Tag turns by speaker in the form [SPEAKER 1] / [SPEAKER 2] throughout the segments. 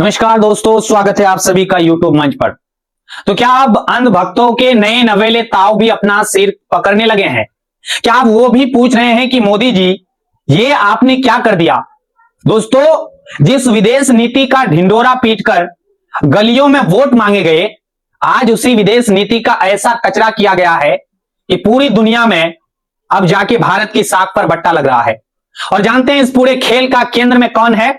[SPEAKER 1] नमस्कार दोस्तों, स्वागत है आप सभी का यूट्यूब मंच पर। तो क्या अब अंध भक्तों के नए नवेले ताव भी अपना सिर पकड़ने लगे हैं? क्या आप वो भी पूछ रहे हैं कि मोदी जी ये आपने क्या कर दिया? दोस्तों, जिस विदेश नीति का ढिंडोरा पीटकर गलियों में वोट मांगे गए, आज उसी विदेश नीति का ऐसा कचरा किया गया है कि पूरी दुनिया में अब जाके भारत की साख पर बट्टा लग रहा है। और जानते हैं इस पूरे खेल का केंद्र में कौन है?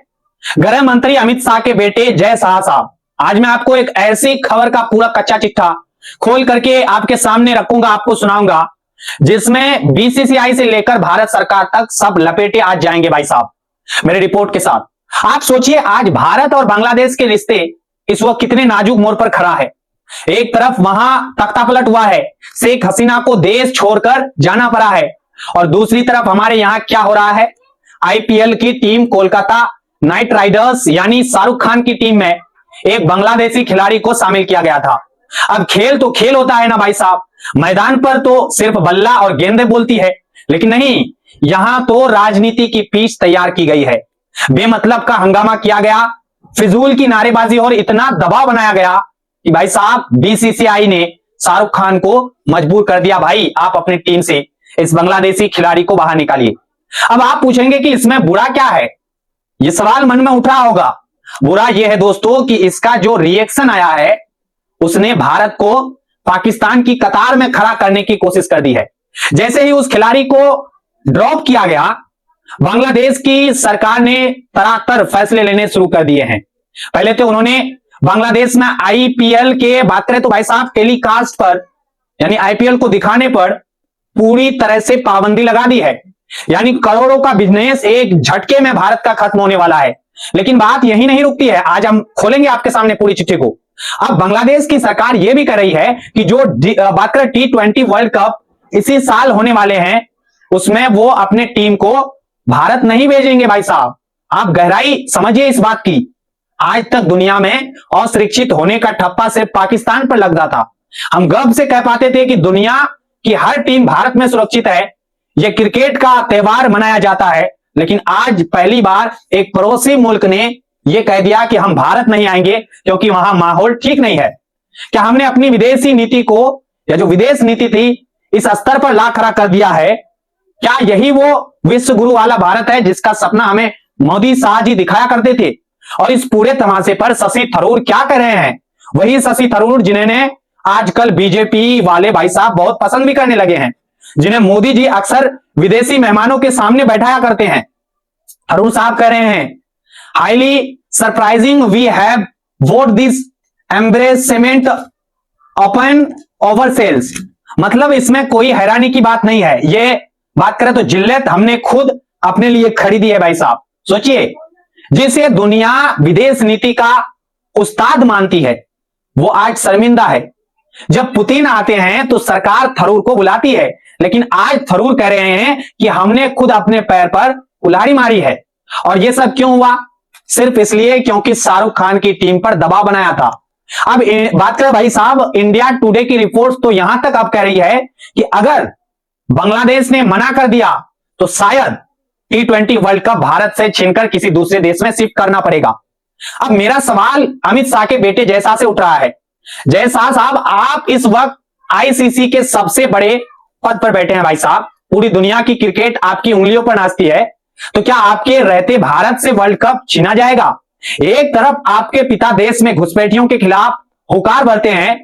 [SPEAKER 1] गृह मंत्री अमित शाह के बेटे जय शाह साहब। आज मैं आपको एक ऐसी खबर का पूरा कच्चा चिट्ठा खोल करके आपके सामने रखूंगा, आपको सुनाऊंगा, जिसमें बीसीसीआई से लेकर भारत सरकार तक सब लपेटे आज जाएंगे भाई साहब मेरे रिपोर्ट के साथ। आप सोचिए, आज भारत और बांग्लादेश के रिश्ते इस वक्त कितने नाजुक मोड़ पर खड़ा है। एक तरफ वहां तख्तापलट हुआ है, शेख हसीना को देश छोड़कर जाना पड़ा है, और दूसरी तरफ हमारे यहां क्या हो रहा है? आईपीएल की टीम कोलकाता नाइट राइडर्स यानी शाहरुख खान की टीम में एक बांग्लादेशी खिलाड़ी को शामिल किया गया था। अब खेल तो खेल होता है ना भाई साहब, मैदान पर तो सिर्फ बल्ला और गेंदें बोलती है, लेकिन नहीं, यहां तो राजनीति की पिच तैयार की गई है। बेमतलब का हंगामा किया गया, फिजूल की नारेबाजी और इतना दबाव बनाया गया कि भाई साहब बीसीसीआई ने शाहरुख खान को मजबूर कर दिया, भाई आप अपनी टीम से इस बांग्लादेशी खिलाड़ी को बाहर निकालिए। अब आप पूछेंगे कि इसमें बुरा क्या है? ये सवाल मन में उठ रहा होगा। बुरा यह है दोस्तों कि इसका जो रिएक्शन आया है, उसने भारत को पाकिस्तान की कतार में खड़ा करने की कोशिश कर दी है। जैसे ही उस खिलाड़ी को ड्रॉप किया गया, बांग्लादेश की सरकार ने तरातर फैसले लेने शुरू कर दिए हैं। पहले तो उन्होंने बांग्लादेश में आईपीएल के बात करें तो भाई साहब टेलीकास्ट पर यानी आईपीएल को दिखाने पर पूरी तरह से पाबंदी लगा दी है, यानी करोड़ों का बिजनेस एक झटके में भारत का खत्म होने वाला है। लेकिन बात यही नहीं रुकती है, आज हम खोलेंगे आपके सामने पूरी चिट्ठी को। अब बांग्लादेश की सरकार यह भी कर रही है कि जो बात करें T20 वर्ल्ड कप इसी साल होने वाले हैं, उसमें वो अपने टीम को भारत नहीं भेजेंगे भाई साहब। आप गहराई समझिए इस बात की। आज तक दुनिया में असुरक्षित होने का ठप्पा सिर्फ पाकिस्तान पर लगता था। हम गर्व से कह पाते थे कि दुनिया की हर टीम भारत में सुरक्षित है, यह क्रिकेट का त्योहार मनाया जाता है। लेकिन आज पहली बार एक पड़ोसी मुल्क ने यह कह दिया कि हम भारत नहीं आएंगे क्योंकि वहां माहौल ठीक नहीं है। क्या हमने अपनी विदेशी नीति को या जो विदेश नीति थी इस स्तर पर ला खड़ा कर दिया है? क्या यही वो विश्व गुरु वाला भारत है जिसका सपना हमें मोदी शाह जी दिखाया करते थे? और इस पूरे तमाशे पर शशि थरूर क्या कर रहे हैं? वही शशि थरूर जिन्हें आजकल बीजेपी वाले भाई साहब बहुत पसंद भी करने लगे हैं, जिन्हें मोदी जी अक्सर विदेशी मेहमानों के सामने बैठाया करते हैं। थरूर साहब कह रहे हैं, highly surprising we have vote this embarrassment open over sales. मतलब इसमें कोई हैरानी की बात नहीं है, ये बात करें तो जिल्लत हमने खुद अपने लिए खरीदी है भाई साहब। सोचिए, जिसे दुनिया विदेश नीति का उस्ताद मानती है वो आज शर्मिंदा है। जब पुतिन आते हैं तो सरकार थरूर को बुलाती है, लेकिन आज थरूर कह रहे हैं कि हमने खुद अपने पैर पर कुल्हाड़ी मारी है। और यह सब क्यों हुआ? सिर्फ इसलिए क्योंकि शाहरुख खान की टीम पर दबाव बनाया था। अब बात करें भाई साहब, इंडिया टुडे की रिपोर्ट तो यहां तक अब कह रही है कि अगर बांग्लादेश ने मना कर दिया तो शायद T20 वर्ल्ड कप भारत से छीनकर किसी दूसरे देश में शिफ्ट करना पड़ेगा। अब मेरा सवाल अमित शाह के बेटे जय शाह से उठ रहा है। जय शाह साहब, आप इस वक्त आईसीसी के सबसे बड़े पद पर बैठे हैं भाई साहब, पूरी दुनिया की क्रिकेट आपकी उंगलियों पर नाचती है, तो क्या आपके रहते भारत से वर्ल्ड कप छीना जाएगा? एक तरफ आपके पिता देश में घुसपैठियों के खिलाफ हुंकार भरते हैं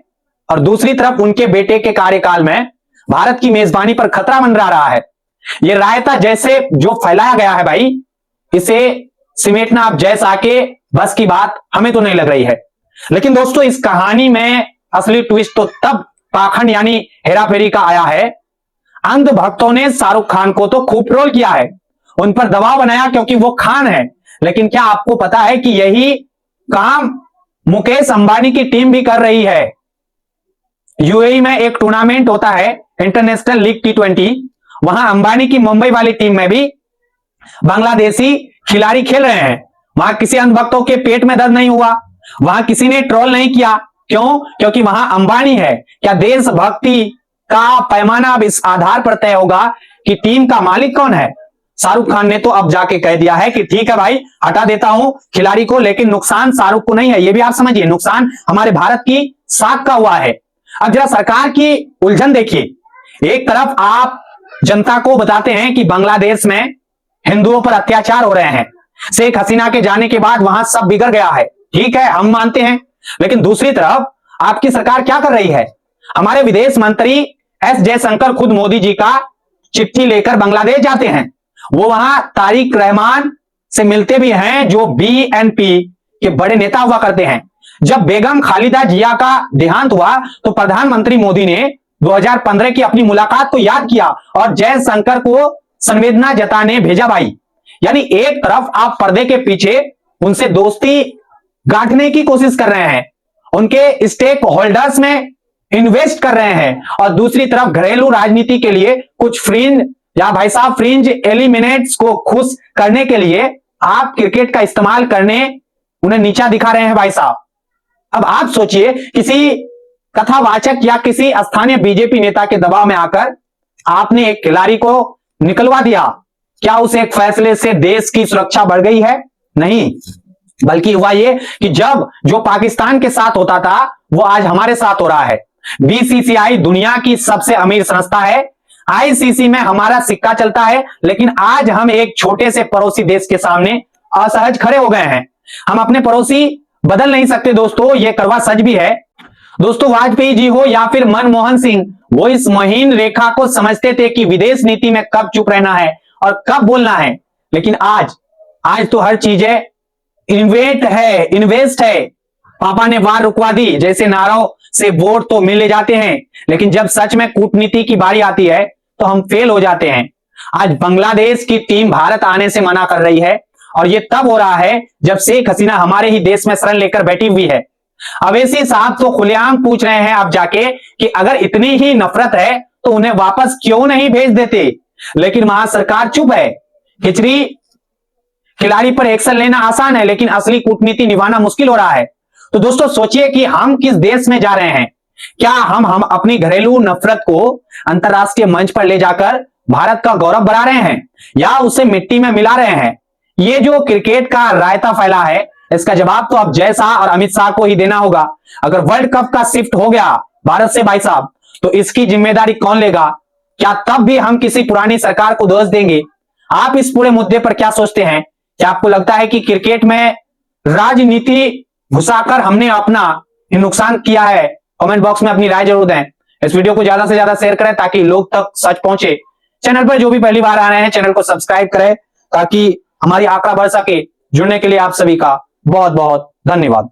[SPEAKER 1] और दूसरी तरफ उनके बेटे के कार्यकाल में भारत की मेजबानी पर खतरा मंडरा रहा है। यह रायता जैसे जो फैलाया गया है भाई, इसे सिमेटना आप जय शाह के बस की बात हमें तो नहीं लग रही है। लेकिन दोस्तों, इस कहानी में असली ट्विस्ट तो तब पाखंड यानी हेराफेरी का आया है। अंध भक्तों ने शाहरुख खान को तो खूब ट्रोल किया है, उन पर दबाव बनाया क्योंकि वो खान है। लेकिन क्या आपको पता है कि यही काम मुकेश अंबानी की टीम भी कर रही है? यूएई में एक टूर्नामेंट होता है इंटरनेशनल लीग T20, वहां अंबानी की मुंबई वाली टीम में भी बांग्लादेशी खिलाड़ी खेल रहे हैं। वहां किसी अंध भक्तों के पेट में दर्द नहीं हुआ, वहां किसी ने ट्रोल नहीं किया। क्यों? क्योंकि वहां अंबानी है। क्या देशभक्ति का पैमाना अब इस आधार पर तय होगा कि टीम का मालिक कौन है? शाहरुख खान ने तो अब जाके कह दिया है कि ठीक है भाई, हटा देता हूं खिलाड़ी को, लेकिन नुकसान शाहरुख को नहीं है, ये भी आप समझिए, नुकसान हमारे भारत की साख का हुआ है। अब जरा सरकार की उलझन देखिए, एक तरफ आप जनता को बताते हैं कि बांग्लादेश में हिंदुओं पर अत्याचार हो रहे हैं, शेख हसीना के जाने के बाद वहां सब बिगड़ गया है, ठीक है हम मानते हैं, लेकिन दूसरी तरफ आपकी सरकार क्या कर रही है? हमारे विदेश मंत्री एस जयशंकर खुद मोदी जी का चिट्ठी लेकर बांग्लादेश जाते हैं, वो वहां तारिक रहमान से मिलते भी हैं जो बीएनपी के बड़े नेता हुआ करते हैं। जब बेगम खालिदा जिया का देहांत हुआ तो प्रधानमंत्री मोदी ने 2015 की अपनी मुलाकात को याद किया और जयशंकर को संवेदना जताने भेजा भाई। यानी एक तरफ आप पर्दे के पीछे उनसे दोस्ती गांठने की कोशिश कर रहे हैं, उनके स्टेक होल्डर्स में इन्वेस्ट कर रहे हैं, और दूसरी तरफ घरेलू राजनीति के लिए कुछ फ्रिंज या भाई साहब फ्रिंज एलिमिनेट्स को खुश करने के लिए आप क्रिकेट का इस्तेमाल करने उन्हें नीचा दिखा रहे हैं भाई साहब। अब आप सोचिए, किसी कथावाचक या किसी स्थानीय बीजेपी नेता के दबाव में आकर आपने एक खिलाड़ी को निकलवा दिया, क्या उस एक फैसले से देश की सुरक्षा बढ़ गई है? नहीं, बल्कि हुआ ये कि जब जो पाकिस्तान के साथ होता था वो आज हमारे साथ हो रहा है। बीसीसीआई दुनिया की सबसे अमीर संस्था है, आईसीसी में हमारा सिक्का चलता है, लेकिन आज हम एक छोटे से पड़ोसी देश के सामने असहज खड़े हो गए हैं। हम अपने पड़ोसी बदल नहीं सकते दोस्तों, यह कड़वा सच भी है। दोस्तों, वाजपेयी जी हो या फिर मनमोहन सिंह, वो इस महीन रेखा को समझते थे कि विदेश नीति में कब चुप रहना है और कब बोलना है, लेकिन आज तो हर चीजें इन्वेस्ट है। पापा ने वार रुकवा दी जैसे नारों से वोट तो मिले जाते हैं, लेकिन जब सच में कूटनीति की बारी आती है तो हम फेल हो जाते हैं। आज बांग्लादेश की टीम भारत आने से मना कर रही है, और यह तब हो रहा है जब शेख हसीना हमारे ही देश में शरण लेकर बैठी हुई है। अवैसी साहब तो खुलेआम पूछ रहे हैं आप जाके कि अगर इतनी ही नफरत है तो उन्हें वापस क्यों नहीं भेज देते, लेकिन वहां सरकार चुप है। खिचड़ी खिलाड़ी पर एक्शन लेना आसान है, लेकिन असली कूटनीति निभाना मुश्किल हो रहा है। तो दोस्तों सोचिए कि हम किस देश में जा रहे हैं। क्या हम अपनी घरेलू नफरत को अंतरराष्ट्रीय मंच पर ले जाकर भारत का गौरव बढ़ा रहे हैं, या उसे मिट्टी में मिला रहे हैं? ये जो क्रिकेट का रायता फैला है, इसका जवाब तो अब जय शाह और अमित शाह को ही देना होगा। अगर वर्ल्ड कप का शिफ्ट हो गया भारत से भाई साहब, तो इसकी जिम्मेदारी कौन लेगा? क्या तब भी हम किसी पुरानी सरकार को दोष देंगे? आप इस पूरे मुद्दे पर क्या सोचते हैं? क्या आपको लगता है कि क्रिकेट में राजनीति घुसाकर हमने अपना नुकसान किया है? कमेंट बॉक्स में अपनी राय जरूर दें। इस वीडियो को ज्यादा से ज्यादा शेयर करें ताकि लोग तक सच पहुंचे। चैनल पर जो भी पहली बार आ रहे हैं, चैनल को सब्सक्राइब करें ताकि हमारी आंकड़ा बढ़ सके। जुड़ने के लिए आप सभी का बहुत बहुत धन्यवाद।